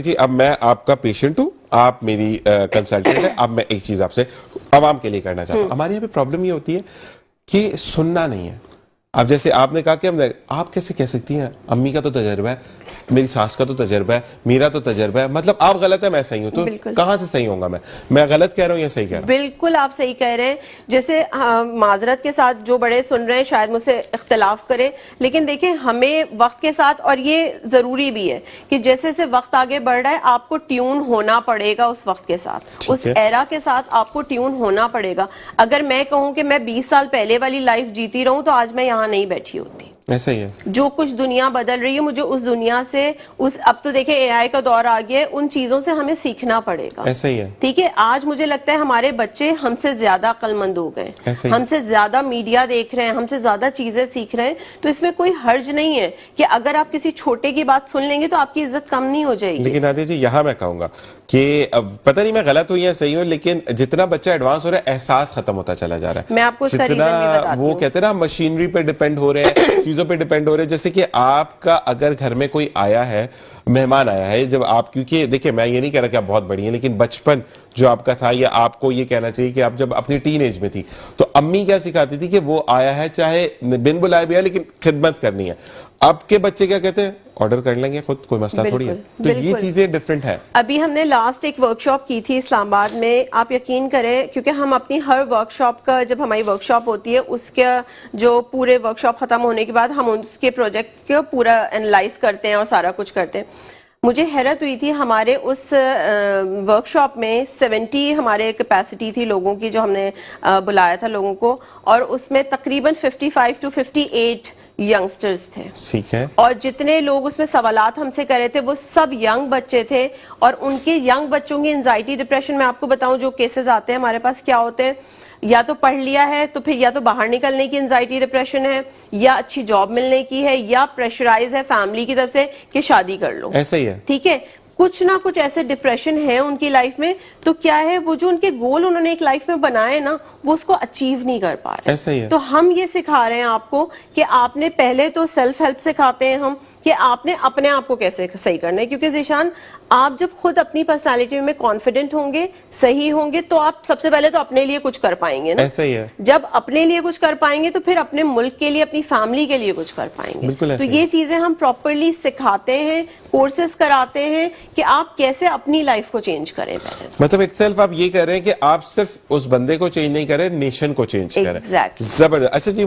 جی اب میں آپ کا پیشنٹ ہوں, آپ میری کنسلٹنٹ ہے. اب میں ایک چیز آپ سے عوام کے لیے کرنا چاہتا ہوں. ہمارے یہاں پہ پرابلم یہ ہوتی ہے کہ سننا نہیں ہے. اب جیسے آپ نے کہا کہ آپ کیسے کہہ سکتی ہیں امی کا تو تجربہ ہے, میری ساس کا تو تجربہ ہے, میرا تو تجربہ ہے, مطلب آپ غلط ہے میں صحیح ہوں, تو کہاں سے صحیح ہوں گا میں غلط کہہ رہا ہوں یا صحیح کہہ رہا ہوں؟ بالکل آپ صحیح کہہ رہے ہیں. جیسے معذرت کے ساتھ جو بڑے سن رہے ہیں شاید مجھ سے اختلاف کریں, لیکن دیکھیں ہمیں وقت کے ساتھ, اور یہ ضروری بھی ہے کہ جیسے جیسے وقت آگے بڑھ رہا ہے آپ کو ٹیون ہونا پڑے گا اس وقت کے ساتھ, اس ایرا کے ساتھ آپ کو ٹیون ہونا پڑے گا. اگر میں کہوں کہ میں 20 سال پہلے والی لائف جیتی رہوں تو آج میں یہاں نہیں بیٹھی ہوتی. ایسا ہی ہے. جو کچھ دنیا بدل رہی ہے مجھے اس دنیا سے اب تو دیکھیں اے آئی کا دور آ گیا ہے, ان چیزوں سے ہمیں سیکھنا پڑے گا. ایسا ہی ہے. ٹھیک ہے, آج مجھے لگتا ہے ہمارے بچے ہم سے زیادہ عقل مند ہو گئے, ہم سے زیادہ میڈیا دیکھ رہے ہیں, ہم سے زیادہ چیزیں سیکھ رہے ہیں. تو اس میں کوئی حرج نہیں ہے کہ اگر آپ کسی چھوٹے کی بات سن لیں گے تو آپ کی عزت کم نہیں ہو جائے گی. لیکن نادیہ جی یہاں میں کہوں گا کہ پتہ نہیں میں غلط ہوں یا صحیح ہوں, لیکن جتنا بچہ ایڈوانس ہو رہا ہے احساس ختم ہوتا چلا جا رہا ہے. میں آپ کو جتنا وہ کہتے ہیں نا مشینری پہ ڈیپینڈ ہو رہے ہیں, چیزوں پہ ڈیپینڈ ہو رہے ہیں. جیسے کہ آپ کا اگر گھر میں کوئی آیا ہے, مہمان آیا ہے, جب آپ, کیونکہ دیکھیں میں یہ نہیں کہہ رہا کہ آپ بہت بڑی ہیں, لیکن بچپن جو آپ کا تھا, یا آپ کو یہ کہنا چاہیے کہ آپ جب اپنی ٹین ایج میں تھی تو امی کیا سکھاتی تھی کہ وہ آیا ہے چاہے بن بلائے بھی ہے لیکن خدمت کرنی ہے. اب کے بچے کیا کہتے ہیں, آرڈر کر لیں گے خود, کوئی مسئلہ تھوڑی ہے. تو یہ چیزیں ڈیفرنٹ ہے. ابھی ہم نے لاسٹ ایک ورک شاپ کی تھی اسلام آباد میں, آپ یقین کریں کیونکہ ہم اپنی ہر ورک شاپ کا, جب ہماری ورک شاپ ہوتی ہے اس کا جو پورے ورک شاپ ختم ہونے کے بعد ہم اس کے پروجیکٹ کو پورا انالائز کرتے ہیں اور سارا کچھ کرتے ہیں. مجھے حیرت ہوئی تھی, ہمارے اس ورک شاپ میں 70 ہمارے کیپیسٹی تھی لوگوں کی, جو ہم نے بلایا تھا لوگوں کو, اور اس میں تقریباً 55 to 58 ینگسٹرز تھے. ٹھیک ہے. اور جتنے لوگ اس میں سوالات ہم سے کر رہے تھے وہ سب ینگ بچے تھے, اور ان کے ینگ بچوں کی انزائٹی ڈپریشن, میں آپ کو بتاؤں جو کیسز آتے ہیں ہمارے پاس کیا ہوتے ہیں, یا تو پڑھ لیا ہے تو پھر یا تو باہر نکلنے کی انزائٹی ڈپریشن ہے, یا اچھی جاب ملنے کی ہے, یا پریشرائز ہے فیملی کی طرف سے کہ شادی کر لو. ایسا ہی ہے. ٹھیک ہے, کچھ نہ کچھ ایسے ڈپریشن ہے ان کی لائف میں. تو کیا ہے, وہ جو ان کے گول انہوں نے ایک لائف میں بنائے نا, وہ اس کو اچیو نہیں کر پا رہے. ایسا ہی ہے. تو ہم یہ سکھا رہے ہیں آپ کو کہ آپ نے پہلے تو سیلف ہیلپ سکھاتے ہیں ہم کہ آپ نے اپنے آپ کو کیسے صحیح کرنا ہے. کیونکہ ذیشان, آپ جب خود اپنی پرسنالٹی میں کانفیڈنٹ ہوں گے, صحیح ہوں گے, تو آپ سب سے پہلے تو اپنے لیے کچھ کر پائیں گے نا. ایسا ہی ہے. جب اپنے لیے کچھ کر پائیں گے تو پھر اپنے ملک کے لیے, اپنی فیملی کے لیے کچھ کر پائیں گے. تو یہ چیزیں ہم پراپرلی سکھاتے ہیں, کورسز کراتے ہیں کہ آپ کیسے اپنی لائف کو چینج کریں. پہلے مطلب اٹ سیلف آپ یہ کہہ رہے ہیں کہ آپ صرف اس بندے کو چینج نہیں کریں, نیشن کو چینج کریں. Exactly. زبردست. اچھا جی,